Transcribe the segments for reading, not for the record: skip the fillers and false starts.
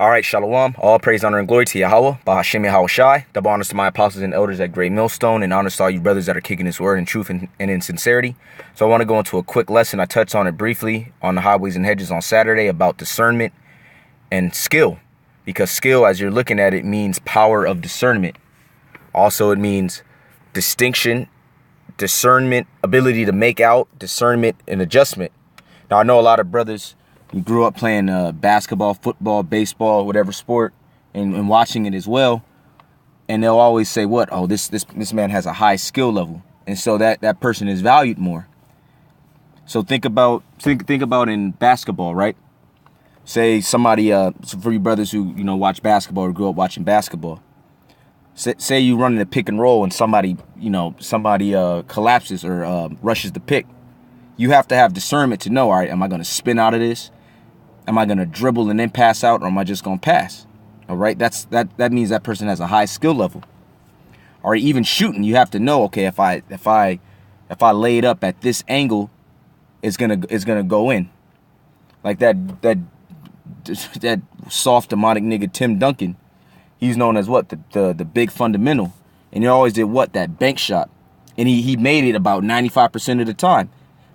All right, Shalom. All praise, honor, and glory to Yahweh, Bahashem Yahweh Shai. Double honors to my apostles and elders at Great Millstone, and honors to all you brothers that are kicking this word in truth and in sincerity. So I want to go into a quick lesson. I touched on it briefly on the highways and hedges on Saturday about discernment and skill, because skill, as you're looking at it, means power of discernment. Also, it means distinction, discernment, ability to make out, discernment, and adjustment. Now, I know a lot of brothers, you grew up playing basketball, football, baseball, whatever sport, and watching it as well. And they'll always say, what? Oh, this man has a high skill level. And so that person is valued more. So think about in basketball, right? Say somebody, for you brothers who, watch basketball or grew up watching basketball. Say you run in a pick and roll and somebody collapses or rushes the pick. You have to have discernment to know, all right, am I going to spin out of this? Am I going to dribble and then pass out, or am I just going to pass? All right, that means that person has a high skill level. Or even shooting, you have to know, okay, if I lay it up at this angle, it's gonna go in. Like that soft demonic nigga Tim Duncan, he's known as what, the big fundamental, and he always did what, that bank shot, and he made it about 95% of the time.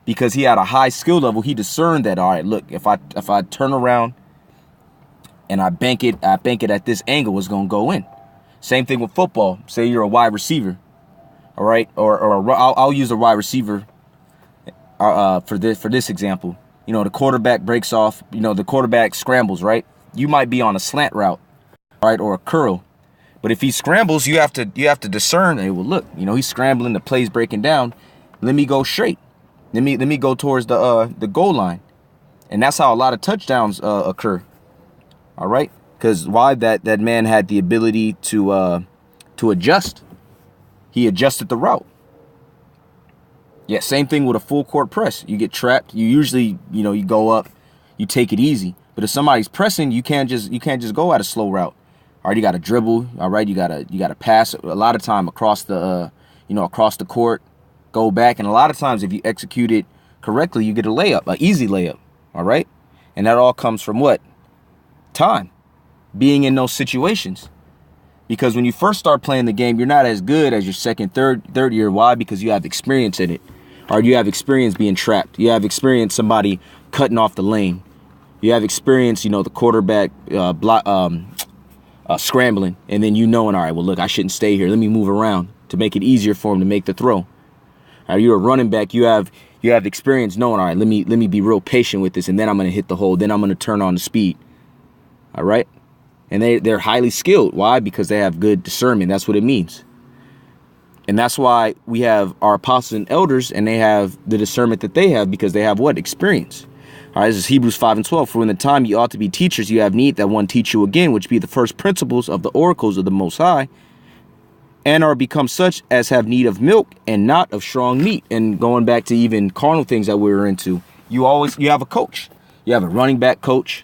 Because he had a high skill level, he discerned that, all right, look, if I turn around and I bank it at this angle, it's gonna go in. Same thing with football. Say you're a wide receiver, all right, or I'll use a wide receiver for this example. The quarterback breaks off. The quarterback scrambles, right? You might be on a slant route, right, or a curl, but if he scrambles, you have to discern. Hey, well, look, he's scrambling. The play's breaking down. Let me go straight. Let me go towards the goal line, and that's how a lot of touchdowns occur. All right, because why? That man had the ability to adjust. He adjusted the route. Yeah, same thing with a full court press. You get trapped. You usually you go up, you take it easy. But if somebody's pressing, you can't just go at a slow route. All right, you got to dribble. All right, you gotta pass a lot of time across the across the court. Go back, and a lot of times if you execute it correctly, you get a layup, an easy layup, all right? And that all comes from what? Time, being in those situations. Because when you first start playing the game, you're not as good as your second, third year. Why? Because you have experience in it, or you have experience being trapped. You have experience somebody cutting off the lane. You have experience, the quarterback scrambling, and then all right, well, look, I shouldn't stay here. Let me move around to make it easier for him to make the throw. You're a running back. You have experience knowing, all right, let me be real patient with this, and then I'm going to hit the hole. Then I'm going to turn on the speed. All right. And they're highly skilled. Why? Because they have good discernment. That's what it means. And that's why we have our apostles and elders, and they have the discernment that they have, because they have what? Experience. All right. This is Hebrews 5:12. For in the time you ought to be teachers, you have need that one teach you again, which be the first principles of the oracles of the Most High, and are become such as have need of milk and not of strong meat. And going back to even carnal things that we were into, you have a coach. You have a running back coach.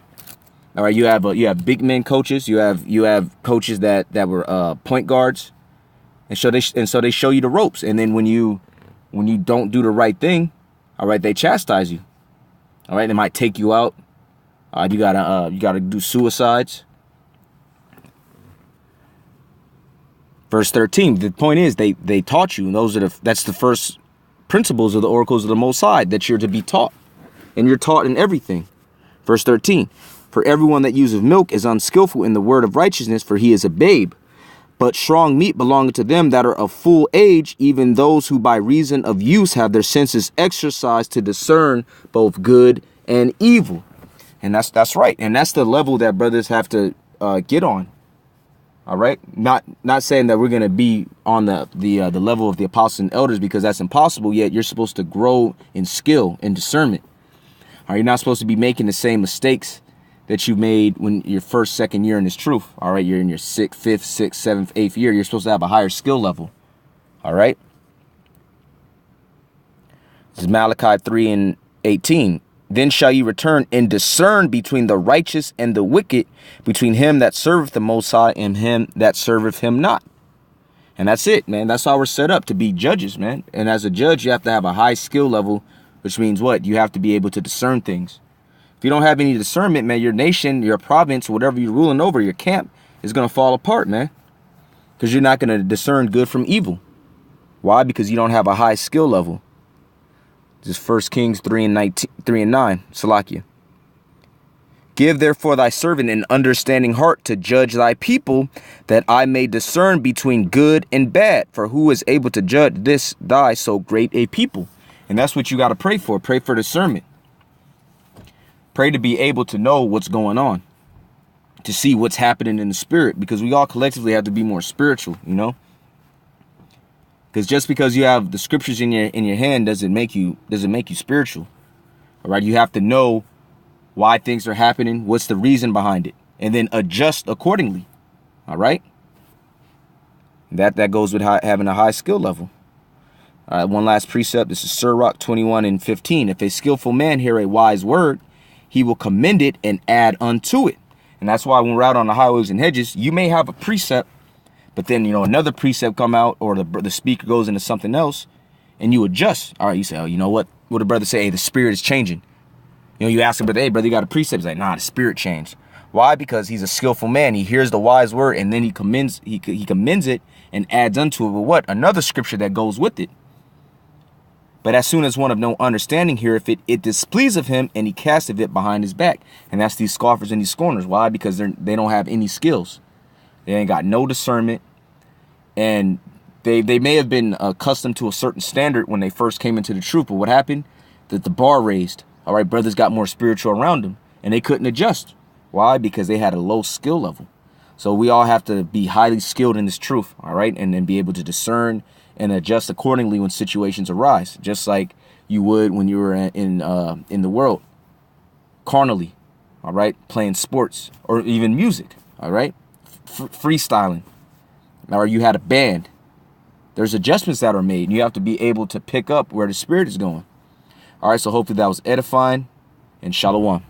All right, you have big men coaches. You have coaches that were point guards, and so they show you the ropes. And then when you don't do the right thing, all right, they chastise you. All right, they might take you out. You gotta do suicides. Verse 13, the point is they taught you, and that's the first principles of the oracles of the Most High that you're to be taught. And you're taught in everything. Verse 13, for everyone that useth milk is unskillful in the word of righteousness, for he is a babe. But strong meat belongeth to them that are of full age, even those who by reason of use have their senses exercised to discern both good and evil. And that's right. And that's the level that brothers have to get on. All right, not saying that we're going to be on the level of the apostles and elders, because that's impossible. Yet you're supposed to grow in skill and discernment. All right, you're not supposed to be making the same mistakes that you made when your first, second year in this truth. All right, you're in your fifth, sixth, seventh, eighth year. You're supposed to have a higher skill level. All right. This is Malachi 3:18. Then shall ye return and discern between the righteous and the wicked, between him that serveth the Most High and him that serveth him not. And that's it, man. That's how we're set up, to be judges, man. And as a judge, you have to have a high skill level, which means what? You have to be able to discern things. If you don't have any discernment, man, your nation, your province, whatever you're ruling over, your camp is going to fall apart, man. Because you're not going to discern good from evil. Why? Because you don't have a high skill level. This is 1 Kings 3:9, Salakia. Give therefore thy servant an understanding heart to judge thy people, that I may discern between good and bad. For who is able to judge this thy so great a people? And that's what you got to pray for. Pray for discernment. Pray to be able to know what's going on, to see what's happening in the spirit, because we all collectively have to be more spiritual, you know. Because just because you have the scriptures in your hand doesn't make you spiritual. All right, you have to know why things are happening, what's the reason behind it, and then adjust accordingly. All right, that goes with having a high skill level. All right, one last precept. This is Sirach 21:15. If a skillful man hear a wise word, he will commend it and add unto it. And that's why when we're out on the highways and hedges, you may have a precept, but then, you know, another precept come out, or the speaker goes into something else, and you adjust. All right, you say, oh, you know what? What the brother say? Hey, the spirit is changing. You know, you ask him, but hey, brother, you got a precept? He's like, nah, the spirit changed. Why? Because he's a skillful man. He hears the wise word, and then he commends it and adds unto it with what? Another scripture that goes with it. But as soon as one of no understanding heareth it displeaseth him, and he casteth it behind his back. And that's these scoffers and these scorners. Why? Because they don't have any skills. They ain't got no discernment. And they may have been accustomed to a certain standard when they first came into the truth. But what happened? That the bar raised. All right, brothers got more spiritual around them, and they couldn't adjust. Why? Because they had a low skill level. So we all have to be highly skilled in this truth, all right, and then be able to discern and adjust accordingly when situations arise, just like you would when you were in the world, carnally, all right, playing sports or even music, all right, freestyling, or you had a band. There's adjustments that are made, and you have to be able to pick up where the spirit is going. All right, so hopefully that was edifying, and shalom.